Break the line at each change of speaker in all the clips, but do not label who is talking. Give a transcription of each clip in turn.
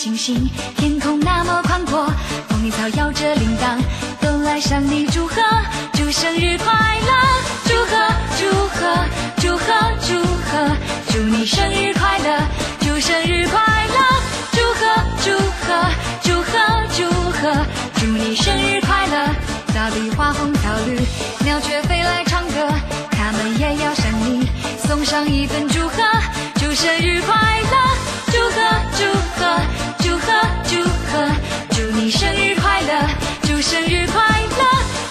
清新，天空那么宽阔，风铃草摇着铃铛，都来向你祝贺，祝生日快乐，祝贺祝贺祝贺祝贺，祝你生日快乐，祝生日快乐，祝贺祝贺祝贺祝贺，祝你生日快乐。草地花红草绿，鸟雀飞来唱歌，他们也要向你送上一份祝贺，祝生日快乐，祝贺祝贺祝贺祝贺，祝你生日快乐，祝生日快乐，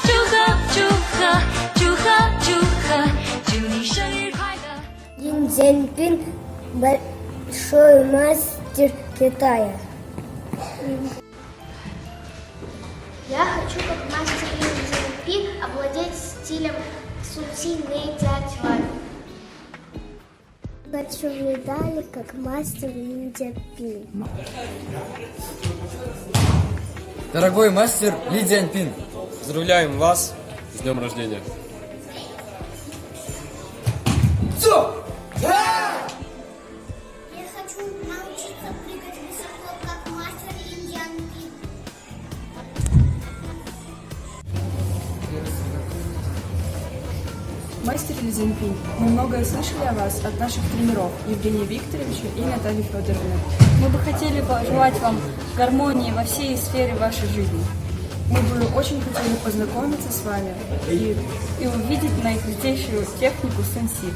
祝贺祝贺祝贺祝贺，祝你生日快乐。
Ли Цзяньпин – большой мастер Китая.
Я хочу, как мастер Ли Цзяньпин, овладеть стилем Сунси Нэйцзяцюань.
Хочу медали, как мастер Ли Цзяньпин.
Дорогой мастер Ли Цзяньпин,
поздравляем вас с днем рождения.
Я хочу научиться прыгать высоко, как мастер Ли Цзяньпин.
Мастер Ли Цзяньпин, мы многое слышали о вас от наших тренеров Евгения Викторовича и Натальи Федоровны.
Мы бы хотели пожелать вам гармонии во всей сфере вашей жизни.
Мы бы очень хотели познакомиться с вами
И увидеть наикрутейшую технику сенси.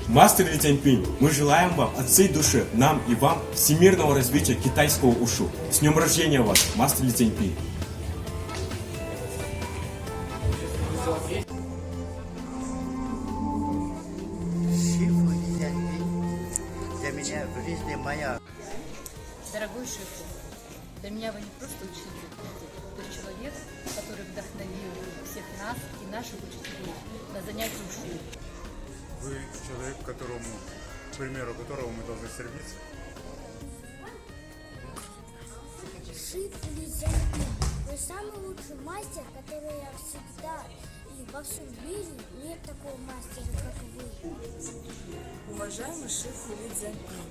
Мастер Ли Цзяньпин, мы желаем вам от всей души, нам и вам, всемирного развития китайского ушу. С днем рождения вас, мастер Ли Цзяньпин!
Шифу Ли Цзяньпин для меня в жизни моя.
Дорогой Шифу, для меня вы не просто учитель, вы человек, который вдохновил всех нас и наших учителей на занятия ушу.
Вы человек, к примеру которого мы должны стремиться.
Шифу Ли Цзяньпин – вы самый лучший мастер, который я всегда и во всем мире нет такого мастера, как вы.
Уважаемый Шифу Ли Цзяньпин,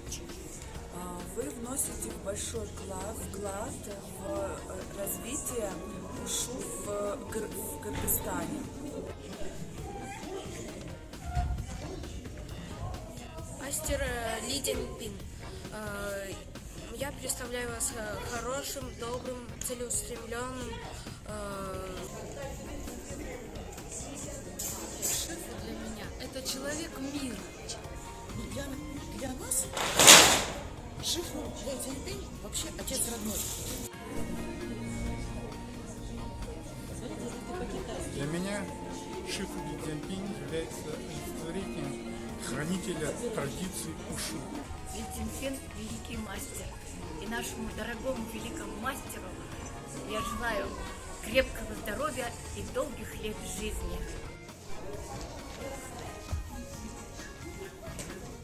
вы вносите большой вклад в развитие ушу в Кыргызстане.
Мастер Ли Цзяньпин, я представляю вас хорошим, добрым, целеустремленным.
Шифу для меня – это человек мира.
Для нас Шифу Ли Цзяньпин вообще отец родной.
Для меня Шифу Ли Цзяньпин является олицетворением хранителя традиций ушу.
Ли Цзяньпин – великий мастер. И нашему дорогому великому мастеру я желаю крепкого здоровья и долгих лет жизни.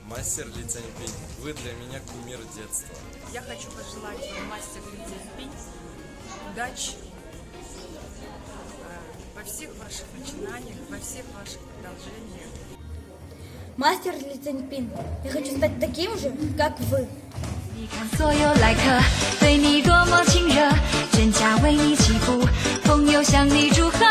Мастер Ли Цзяньпин, вы для меня кумир детства.
Я хочу пожелать вам, мастер Ли Цзяньпин, удачи во всех ваших начинаниях, во всех ваших продолжениях.
Мастер Ли Цзяньпин, я хочу стать таким же, как вы.
你看所有来客对你多么亲热，全家为你祈福，朋友向你祝贺，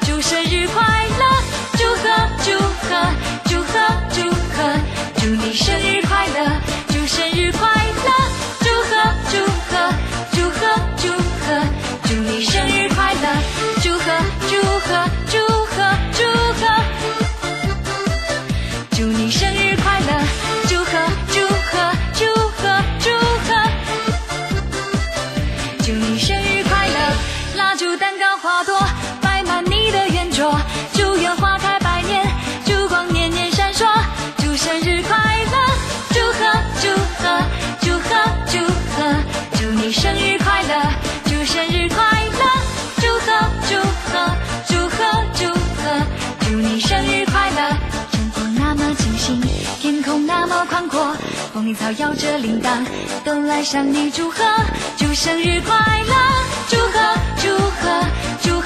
祝生日快乐，祝贺祝贺祝贺祝贺，祝你生日快乐，祝生日快乐，祝贺祝贺祝贺祝贺，祝你生日快乐，祝贺祝贺祝贺祝贺，祝你生日快乐，祝贺祝贺祝贺祝贺，祝你生日快乐，蜡烛蛋糕花朵摆满你的圆桌，祝愿花开百年，烛光年年闪烁，祝生日快乐，祝贺祝贺祝贺祝贺，祝你生日快乐，祝生日快乐，祝贺祝贺祝贺祝贺，祝你生日快乐。晨风那么清新，天空那么宽阔，风铃草摇着铃铛，都来向你祝贺，祝生日快乐，祝贺祝贺祝贺